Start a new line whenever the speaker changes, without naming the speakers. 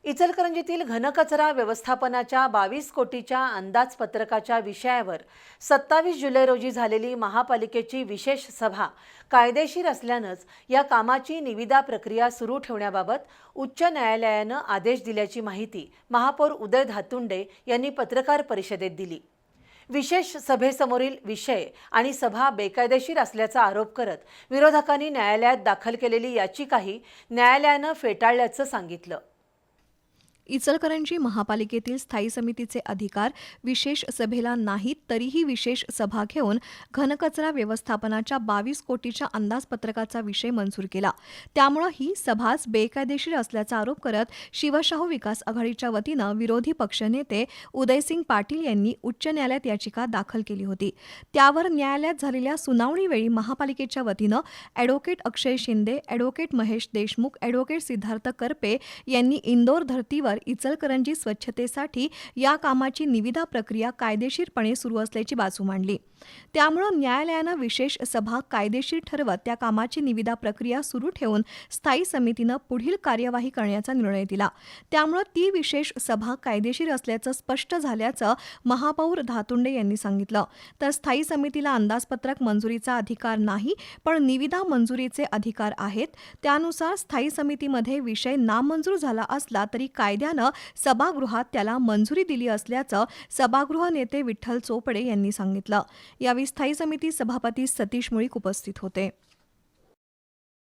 इचलकरंजीतील घनकचरा व्यवस्थापनाच्या 22 कोटीच्या अंदाजपत्रकाच्या विषयावर 27 जुलै रोजी झालेली महापालिकेची विशेष सभा कायदेशीर असल्यानंच या कामाची निविदा प्रक्रिया सुरू ठेवण्याबाबत उच्च न्यायालयानं आदेश दिल्याची माहिती महापौर उदय धातुंडे यांनी पत्रकार परिषदेत दिली। विशेष सभेसमोरील विषय आणि सभा बेकायदेशीर असल्याचा आरोप करत विरोधकांनी न्यायालयात दाखल केलेली याचिकाही न्यायालयानं फेटाळल्याचं सांगितलं।
इचलकरंजी महापालिकेतील स्थायी समितीचे अधिकार विशेष सभेला नाहीत, तरीही विशेष सभा घेऊन घनकचरा व्यवस्थापनाच्या 22 कोटीच्या अंदाजपत्रकाचा विषय मंजूर केला। त्यामुळे ही सभाच बेकायदेशीर असल्याचा आरोप करत शिवशाहू विकास आघाडीच्या वतीनं विरोधी पक्षनेते उदयसिंग पाटील यांनी उच्च न्यायालयात याचिका दाखल केली होती। त्यावर न्यायालयात झालेल्या सुनावणीवेळी महापालिकेच्या वतीनं ॲडव्होकेट अक्षय शिंदे, ॲडव्होकेट महेश देशमुख, ॲडव्होकेट सिद्धार्थ करपे यांनी इंदोर धर्तीवर इचलकरंजी स्वच्छतेसाठी या कामाची निविदा प्रक्रिया कायदेशीरपणे सुरू असल्याची बाजू मांडली। त्यामुळे न्यायालयानं विशेष सभा कायदेशीर ठरवत त्या कामाची निविदा प्रक्रिया सुरू ठेवून स्थायी समितीनं पुढील कार्यवाही करण्याचा निर्णय दिला। त्यामुळे ती विशेष सभा कायदेशीर असल्याचं स्पष्ट झाल्याचं महापौर धातुंडे यांनी सांगितलं। तर स्थायी समितीला अंदाजपत्रक मंजुरीचा अधिकार नाही, पण निविदा मंजुरीचे अधिकार आहेत। त्यानुसार स्थायी समितीमध्ये विषय नामंजूर झाला असला तरी कायद्यानं सभागृहात त्याला मंजुरी दिली असल्याचं सभागृह नेते विठ्ठल चोपडे यांनी सांगितलं। यावेळी स्थायी समिती सभापती सतीश मुळीक उपस्थित होते।